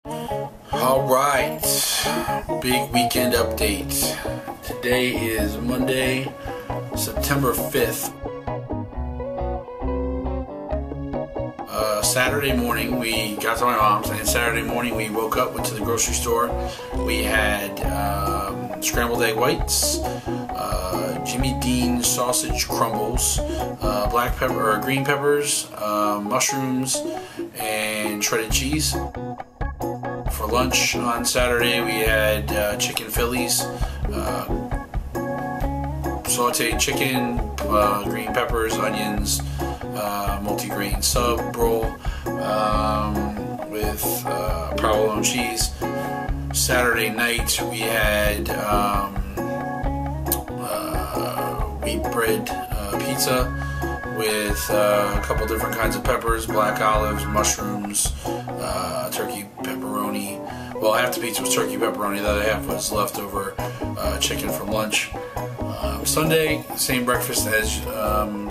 All right, big weekend update. Today is Monday, September 5th. Saturday morning we got to my mom's, and Saturday morning we woke up, went to the grocery store. We had scrambled egg whites, Jimmy Dean sausage crumbles, black pepper or green peppers, mushrooms, and shredded cheese. For lunch on Saturday we had chicken Phillies, sauteed chicken, green peppers, onions, multi-grain sub roll with provolone cheese. Saturday night we had wheat bread pizza with a couple different kinds of peppers, black olives, mushrooms, turkey pepperoni. Well, half the pizza was turkey pepperoni, the other half was leftover chicken from lunch. Sunday, same breakfast as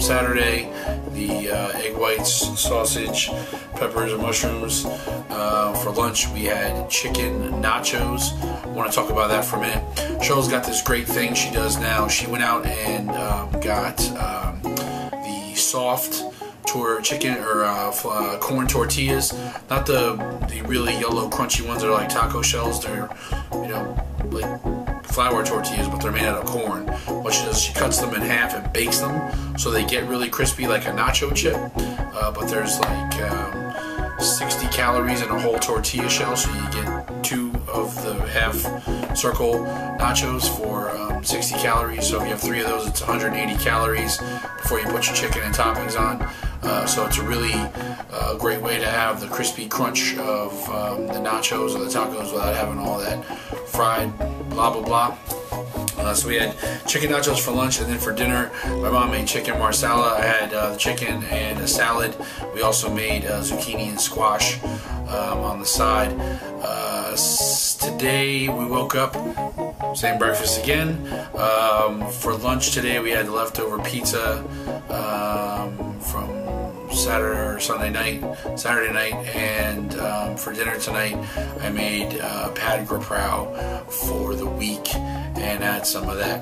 Saturday. The egg whites, sausage, peppers, and mushrooms. For lunch, we had chicken nachos. I want to talk about that for a minute. Cheryl's got this great thing she does now. She went out and got the soft chicken or corn tortillas, not the really yellow crunchy ones that are like taco shells. They're, like flour tortillas, but they're made out of corn. What she does is she cuts them in half and bakes them so they get really crispy like a nacho chip, but there's like 60 calories in a whole tortilla shell, so you get 2 of the half circle nachos for 60 calories. So if you have 3 of those, it's 180 calories before you put your chicken and toppings on. So it's a really great way to have the crispy crunch of the nachos or the tacos without having all that fried blah blah blah. So we had chicken nachos for lunch, and then for dinner my mom made chicken marsala. I had the chicken and a salad. We also made zucchini and squash on the side. Today we woke up, same breakfast again. For lunch today we had leftover pizza from Saturday night, and for dinner tonight I made pad graprau for the week and had some of that,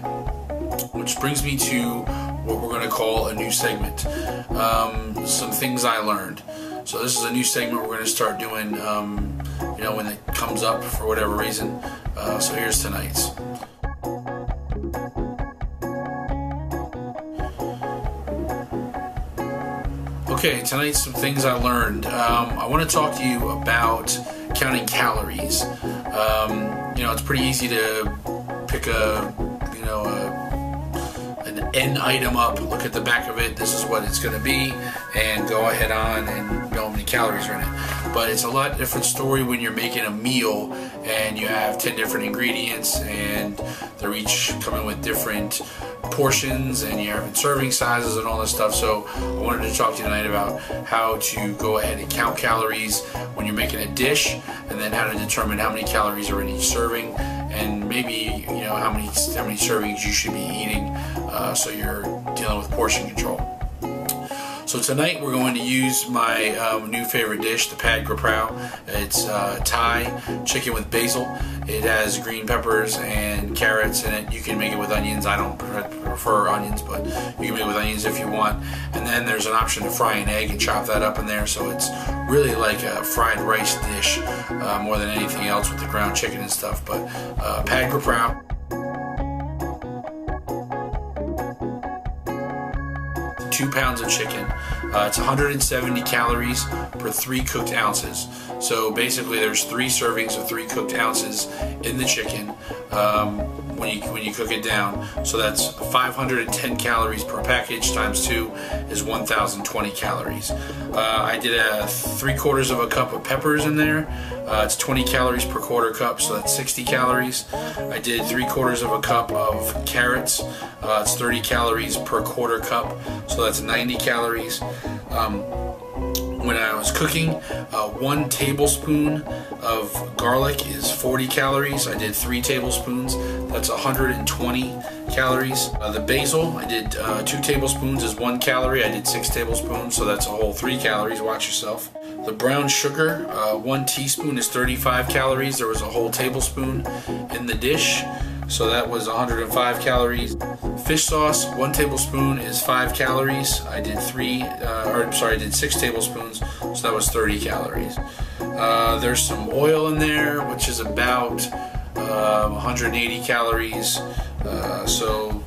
which brings me to what we're going to call a new segment, some things I learned. So this is a new segment we're going to start doing when it comes up for whatever reason. So here's tonight's. Okay, tonight's some things I learned. I want to talk to you about counting calories. It's pretty easy to pick an N item up, look at the back of it, this is what it's going to be, and go ahead on and know how many calories are in it. But it's a lot different story when you're making a meal and you have 10 different ingredients and they're each coming with different portions and you're having serving sizes and all this stuff. So I wanted to talk to you tonight about how to go ahead and count calories when you're making a dish, and then how to determine how many calories are in each serving, and maybe how many servings you should be eating, so you're dealing with portion control. So tonight we're going to use my new favorite dish, the pad graprau. It's Thai chicken with basil. It has green peppers and carrots in it. You can make it with onions. I don't prefer onions, but you can make it with onions if you want. And then there's an option to fry an egg and chop that up in there. So it's really like a fried rice dish more than anything else with the ground chicken and stuff. But pad graprau. 2 pounds of chicken. It's 170 calories per 3 cooked ounces. So basically there's 3 servings of 3 cooked ounces in the chicken when you cook it down. So that's 510 calories per package times 2 is 1,020 calories. I did a 3/4 of a cup of peppers in there. It's 20 calories per quarter cup, so that's 60 calories. I did 3/4 of a cup of carrots. It's 30 calories per quarter cup, so that's 90 calories. When I was cooking, 1 tablespoon of garlic is 40 calories. I did 3 tablespoons. That's 120 calories. The basil, I did 2 tablespoons is 1 calorie. I did 6 tablespoons, so that's a whole 3 calories. Watch yourself. The brown sugar, 1 teaspoon is 35 calories. There was a whole tablespoon in the dish, so that was 105 calories. Fish sauce, 1 tablespoon is 5 calories. I did 6 tablespoons, so that was 30 calories. There's some oil in there, which is about 180 calories. So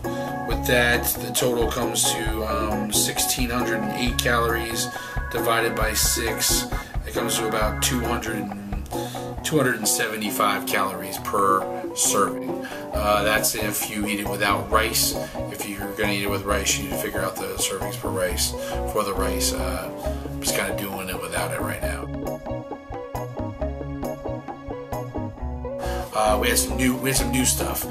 with that, the total comes to 1,608 calories divided by 6. It comes to about 275 calories per serving. That's if you eat it without rice. If you're going to eat it with rice, you need to figure out the servings for the rice. I'm just kind of doing it without it right now. We had some new stuff.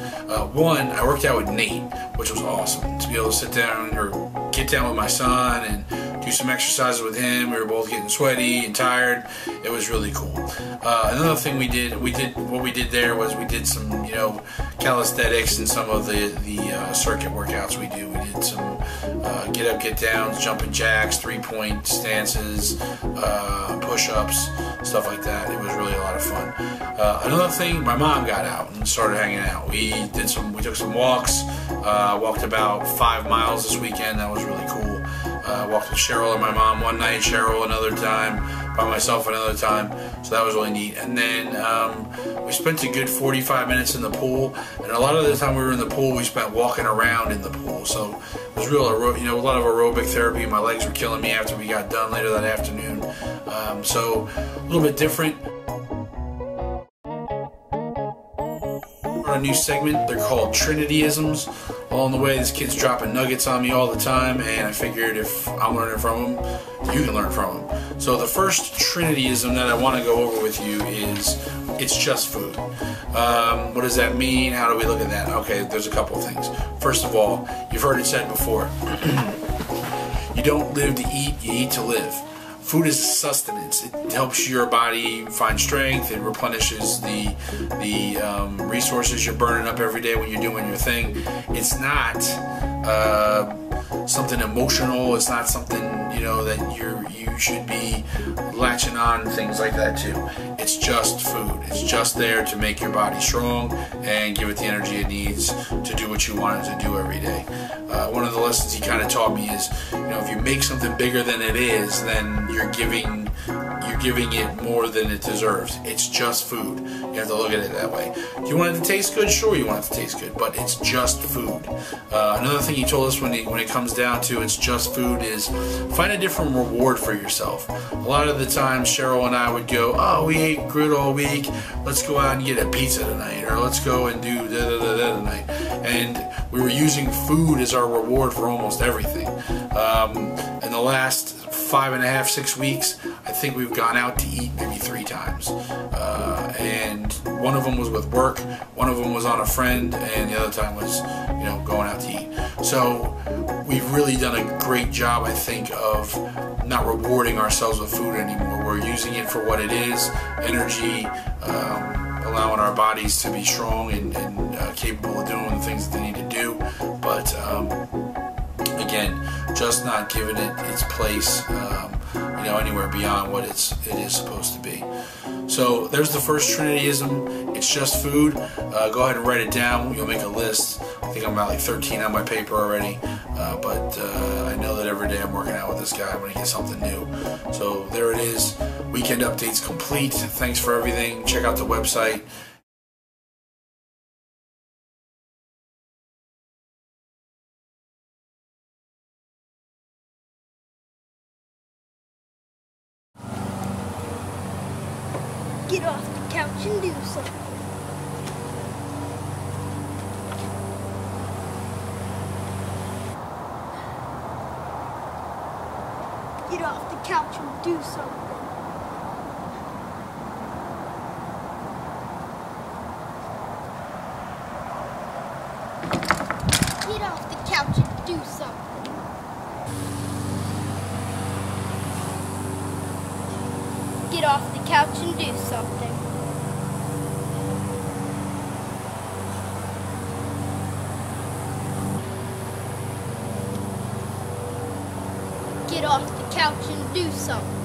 One, I worked out with Nate, which was awesome. To be able to sit down or get down with my son and do some exercises with him. We were both getting sweaty and tired. It was really cool. Another thing we did there was we did some, calisthenics and some of the circuit workouts we do. We did some get up, get downs, jumping jacks, 3-point stances, push-ups, stuff like that. It was really a lot of fun. Another thing, my mom got out and started hanging out. We took some walks. Walked about 5 miles this weekend. That was really cool. Walked with Cheryl and my mom one night, Cheryl another time, by myself another time. So that was really neat. And then we spent a good 45 minutes in the pool. And a lot of the time we were in the pool, we spent walking around in the pool. So it was a lot of aerobic therapy. My legs were killing me after we got done later that afternoon. So a little bit different. A new segment. They're called Trinityisms. Along the way, this kid's dropping nuggets on me all the time, and I figured if I'm learning from them, you can learn from them. So the first Trinityism that I want to go over with you is it's just food. What does that mean? How do we look at that? Okay, there's a couple of things. First of all, you've heard it said before. You don't live to eat, you eat to live. Food is sustenance. It helps your body find strength. It replenishes the resources you're burning up every day when you're doing your thing. It's not something emotional. It's not something that you should be latching on, things like that too. It's just food. It's just there to make your body strong and give it the energy it needs to do what you want it to do every day. One of the lessons he kind of taught me is, if you make something bigger than it is, then you're giving it more than it deserves. It's just food. You have to look at it that way. Do you want it to taste good? Sure, you want it to taste good, but it's just food. Another thing he told us when it comes down to it's just food is find a different reward for yourself. A lot of the times Cheryl and I would go, oh, we ate good all week, let's go out and get a pizza tonight, or let's go and do da-da-da-da tonight. And we were using food as our reward for almost everything. In the last 5.5, 6 weeks, I think we've gone out to eat maybe 3 times. And one of them was with work, one of them was on a friend, and the other time was, going out to eat. So we've really done a great job, I think, of not rewarding ourselves with food anymore. We're using it for what it is, energy, allowing our bodies to be strong and capable of doing the things that they need to do. But again, just not giving it its place, anywhere beyond what it is supposed to be. So there's the first Trinityism. It's just food. Go ahead and write it down. You'll make a list. I think I'm about like 13 on my paper already. But I know that every day I'm working out with this guy, I'm going to get something new. So there it is. Weekend updates complete. Thanks for everything. Check out the website. Get off the couch and do something. Get off the couch and do something. Get off the couch and do something. Get off the couch and do something. Get off the couch and do something.